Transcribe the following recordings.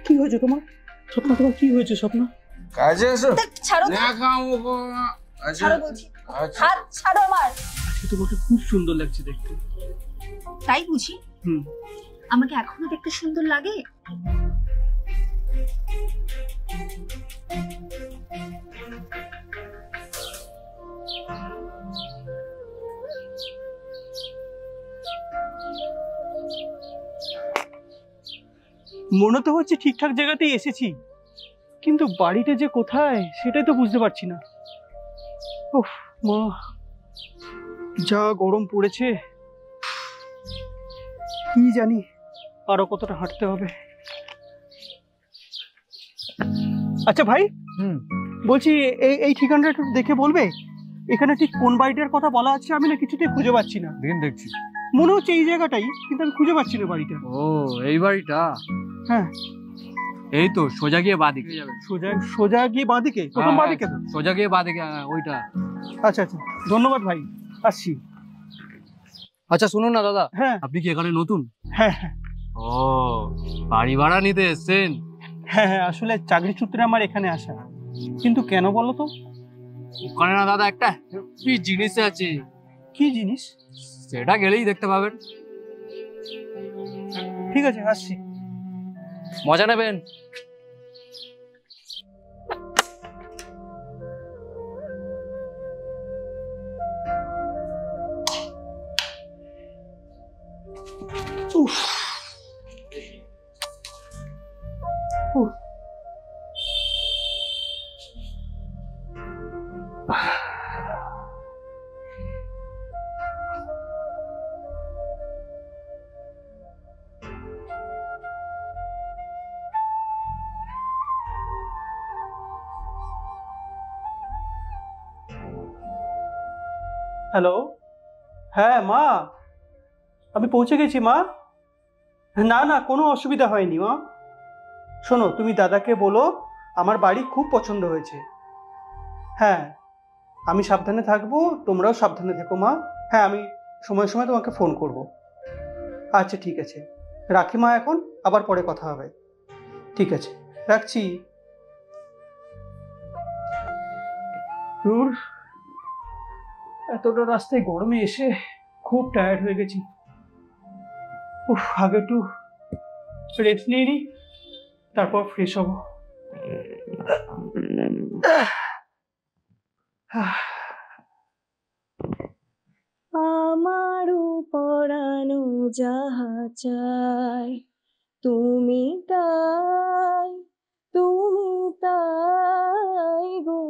কি হয়েছে তোমার? স্বপ্ন, তোমার কি হয়েছে স্বপ্ন? কাজে এসো। ছাড়ো, না খাবো। ছাড়ো বলছি। হাত ছাড়ো আমার। আজকে তোমাকে খুব সুন্দর লাগছে দেখতে। তাই বুঝি? আমাকে এখনো দেখতে সুন্দর লাগে? মনে তো হচ্ছে ঠিকঠাক জায়গাতেই এসেছি, কিন্তু বাড়িটা যে কোথায় সেটাই তো বুঝতে পারছি না। উফ মা, যা গরম পড়েছে, কি জানি আরো কতটা হাঁটতে হবে। আচ্ছা ভাই, বলছি এই ঠিকানাটা একটু দেখে বলবে এখানে ঠিক কোন বাড়িটার কথা বলা আছে? আমি না কিছুতেই খুঁজে পাচ্ছি না। দেখছি মনে হচ্ছে এই জায়গাটাই, কিন্তু আমি খুঁজে পাচ্ছি না বাড়িটা। ও এই বাড়িটা? হ্যাঁ এই তো সোজা গিয়ে বাঁদিকে যাবেন। সোজা গিয়ে বাঁদিকে? প্রথম বাঁদিকে তো? সোজা গিয়ে বাঁদিকে, ওইটা। আচ্ছা আচ্ছা, ধন্যবাদ ভাই, আসছি। আচ্ছা শুনুন না দাদা, হ্যাঁ আপনি কি এখানে নতুন? হ্যাঁ হ্যাঁ ও, বাড়ি ভাড়া নিতে এসছেন? হ্যাঁ হ্যাঁ, আসলে চাকরি সূত্রে আমার এখানে আসা। কিন্তু কেন বলো তো? ওখানে না দাদা একটা হেভি জিনিস আছে। কি জিনিস? সেটা গেলেই দেখতে পাবেন। ঠিক আছে, আসছি। মজা নেবেন। উফ উফ। হ্যালো, হ্যাঁ মা, আমি পৌঁছে গেছি মা। না না, কোনো অসুবিধা হয়নি মা। শোনো, তুমি দাদাকে বলো আমার বাড়ি খুব পছন্দ হয়েছে। হ্যাঁ, আমি সাবধানে থাকবো, তোমরাও সাবধানে থেকো মা। হ্যাঁ, আমি সময় সময় তোমাকে ফোন করব। আচ্ছা ঠিক আছে, রাখি মা এখন, আবার পরে কথা হবে। ঠিক আছে, রাখছি। দূর, এতটা রাস্তায় গরমে এসে খুব টায়ার্ড হয়ে গেছি। উফ, আগে একটু রেস্ট নিয়ে নিই, তারপর ফ্রেশ হব। আমারও পরানো যাহা চাই, তুমি তাই, তুমি তাই গো।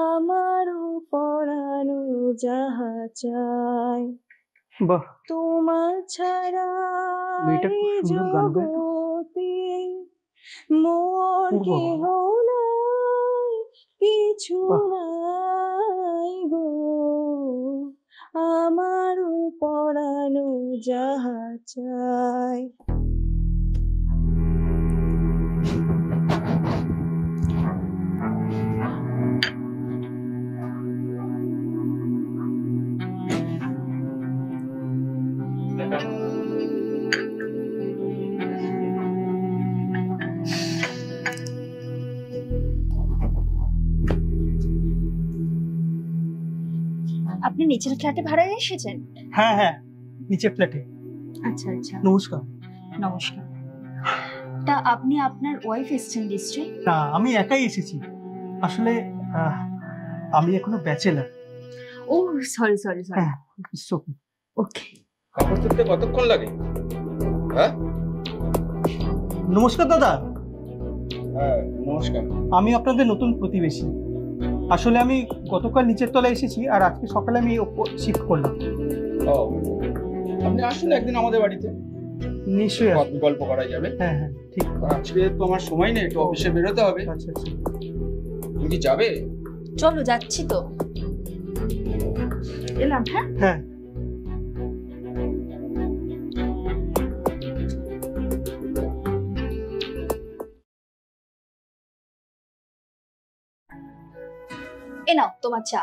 আমারও পরানো যাহা চাই, বাহ, তোমার ছাড়া মেয়েটা খুব সুন্দর গান গায় তো। জগতে মোর ও বাবা। কেহ নাই, কিছু বাহ। নাই গো। আমারও পরানো যাহা চাই। আপনি নিচের ফ্ল্যাটে ভাড়ায় এসেছেন? হ্যাঁ হ্যাঁ, নিচের ফ্ল্যাটে। আচ্ছা আচ্ছা, নমস্কার। নমস্কার। তা আপনি আপনার ওয়াইফ এসেছেন নিশ্চয়ই? না, আমি একাই এসেছি। আসলে আমি এখনো ব্যাচেলার। ও সরি সরি সরি। হ্যাঁ, ওকে। কাপড় তুলতে কতক্ষণ লাগে? হ্যাঁ নমস্কার দাদা। হ্যাঁ নমস্কার। আমি আপনাদের নতুন প্রতিবেশী। আসলে আমি গতকাল নিচের তলায় এসেছি, আর আজকে সকালে আমি শিফট করলাম। ও, আপনি আসুন একদিন আমাদের বাড়িতে, নিশ্চয়ই আসবো। গল্প করা যাবে। হ্যাঁ হ্যাঁ, ঠিক। আজকে তো আমার সময় নেই, একটু অফিসে বেরোতে হবে। আচ্ছা আচ্ছা, তুমি কি যাবে? চলো, যাচ্ছি তো। এলাম। হ্যাঁ হ্যাঁ। এ নাও তোমার চা।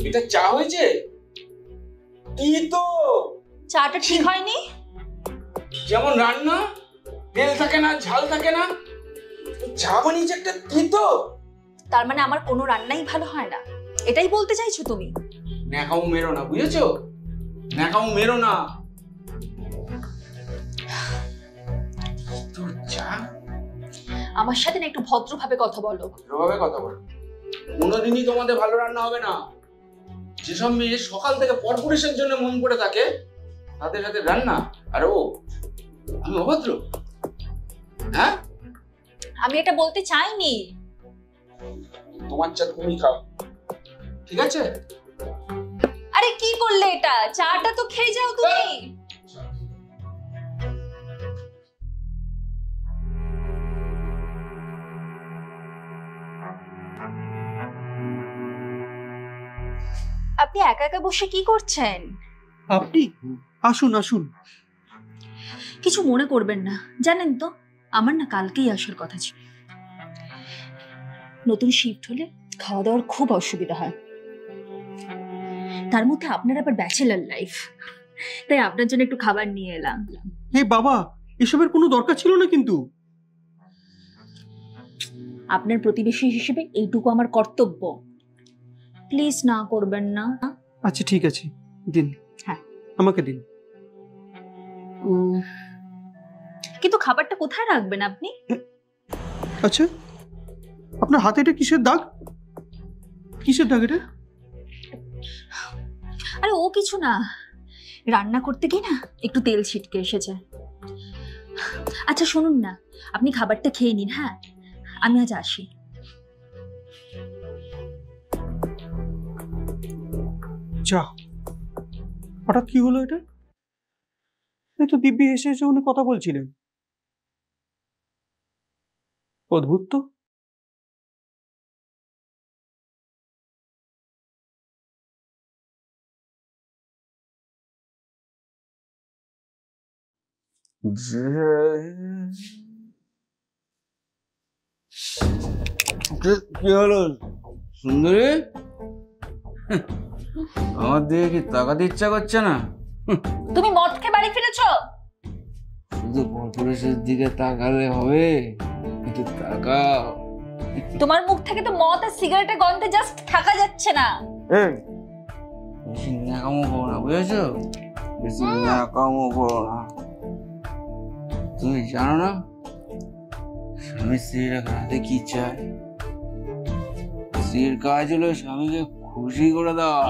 এটা চা হয়েছে? কি তো চাটা ঠিক হয়নি। যেমন রান্না তেল থাকে না, ঝাল থাকে না, চা বানিয়েছে একটা কি তো। তার মানে আমার কোনো রান্নাই ভালো হয় না, এটাই বলতে চাইছো তুমি? ন্যাকামো মেরো না, বুঝেছো? ন্যাকামো মেরো না। তোর চা। আমার সাথে না একটু ভদ্রভাবে কথা বলো। ভদ্রভাবে কথা বলো। কোনোদিনই তোমাদের ভালো রান্না হবে না। যেসব মেয়ে সকাল থেকে পরপুরুষের জন্য মন করে থাকে তাদের সাথে রান্না, আর ও আমি অভদ্র? হ্যাঁ, আমি এটা বলতে চাইনি। তোমার চা তুমি খাও, ঠিক আছে? আরে কি করলে এটা? চাটা তো খেয়ে যাও তুমি। আপনি একা একা বসে কি করছেন? আপনি আসুন আসুন। কিছু মনে করবেন না, জানেন তো আমার না কালকেই আসার কথা ছিল। নতুন শিফট হলে খাওয়া দাওয়ার খুব অসুবিধা হয়, তার মধ্যে আপনার আবার ব্যাচেলার লাইফ, তাই আপনার জন্য একটু খাবার নিয়ে এলাম। হে বাবা, এসবের কোনো দরকার ছিল না কিন্তু। আপনার প্রতিবেশী হিসেবে এইটুকু আমার কর্তব্য, প্লিজ না করবেন না। আচ্ছা ঠিক আছে, দিন। হ্যাঁ আমাকে দিন। কিন্তু খাবারটা কোথায় রাখবেন আপনি? আচ্ছা, আপনার হাতে এটা কিসের দাগ? কিসের দাগ এটা? আরে ও কিছু না, রান্না করতে গিয়ে না একটু তেল ছিটকে এসেছে। আচ্ছা শুনুন না, আপনি খাবারটা খেয়ে নিন। হ্যাঁ, আমি আজ আসি। যা, হঠাৎ কি হলো এটা? এই তো দিব্যি হেসে হেসে উনি কথা বলছিলেন। অদ্ভুত তো। কি হলো সুন্দরী? আমার দিকে কি তাকাতে ইচ্ছা করছে না? তুমি মদ খেয়ে বাড়ি ফিরেছো? শুধু পরপুরুষের দিকে তাকালে হবে? একটু তাকাও। তোমার মুখ থেকে তো মদ আর সিগারেটের গন্ধে জাস্ট থাকা যাচ্ছে না। বেশি ন্যাকামো করো না, বুঝেছো? বেশি ন্যাকামো করো না। তুমি জানো না স্বামী স্ত্রীর হাতে কি চায়? স্ত্রীর কাজ হলো স্বামীকে খুশি করে দেওয়া।